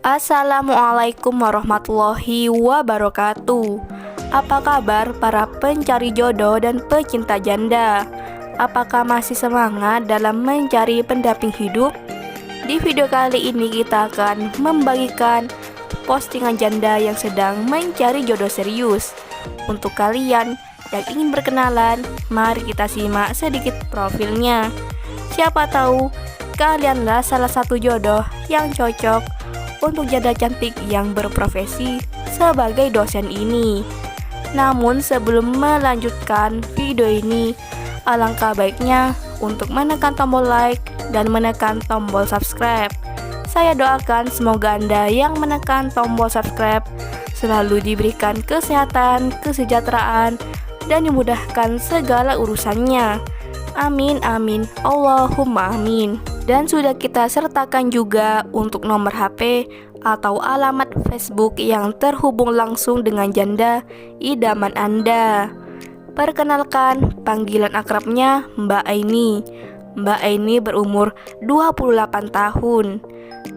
Assalamualaikum warahmatullahi wabarakatuh. Apa kabar para pencari jodoh dan pecinta janda? Apakah masih semangat dalam mencari pendamping hidup? Di video kali ini kita akan membagikan postingan janda yang sedang mencari jodoh serius. Untuk kalian yang ingin berkenalan, mari kita simak sedikit profilnya. Siapa tahu kalianlah salah satu jodoh yang cocok untuk janda cantik yang berprofesi sebagai dosen ini. Namun sebelum melanjutkan video ini, alangkah baiknya untuk menekan tombol like dan menekan tombol subscribe. Saya doakan semoga Anda yang menekan tombol subscribe selalu diberikan kesehatan, kesejahteraan, dan dimudahkan segala urusannya. Amin amin, Allahumma amin. Dan sudah kita sertakan juga untuk nomor HP atau alamat Facebook yang terhubung langsung dengan janda idaman Anda. Perkenalkan, panggilan akrabnya Mbak Aini. Mbak Aini berumur 28 tahun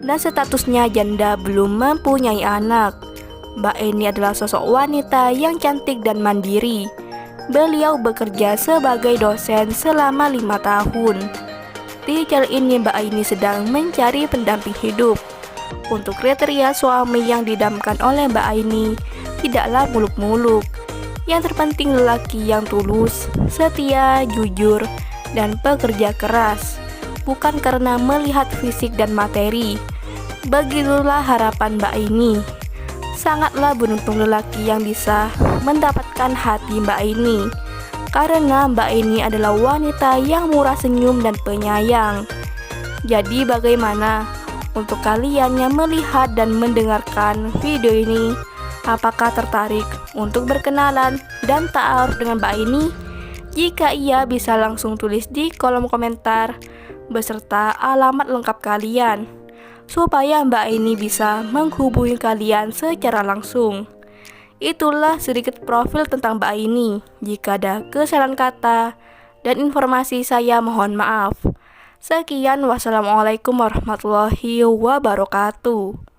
dan statusnya janda belum mempunyai anak. Mbak Aini adalah sosok wanita yang cantik dan mandiri. Beliau bekerja sebagai dosen selama 5 tahun. Di channel ini Mbak Aini sedang mencari pendamping hidup. Untuk kriteria suami yang didamkan oleh Mbak Aini tidaklah muluk-muluk. Yang terpenting lelaki yang tulus, setia, jujur, dan pekerja keras, bukan karena melihat fisik dan materi. Begitulah harapan Mbak Aini. Sangatlah beruntung lelaki yang bisa mendapatkan hati Mbak Aini, karena Mbak Aini adalah wanita yang murah senyum dan penyayang. Jadi bagaimana untuk kalian yang melihat dan mendengarkan video ini? Apakah tertarik untuk berkenalan dan ta'aruf dengan Mbak Aini? Jika iya, bisa langsung tulis di kolom komentar beserta alamat lengkap kalian, supaya Mbak Aini bisa menghubungi kalian secara langsung. Itulah sedikit profil tentang Mbak Aini. Jika ada kesalahan kata dan informasi, saya mohon maaf. Sekian, wassalamualaikum warahmatullahi wabarakatuh.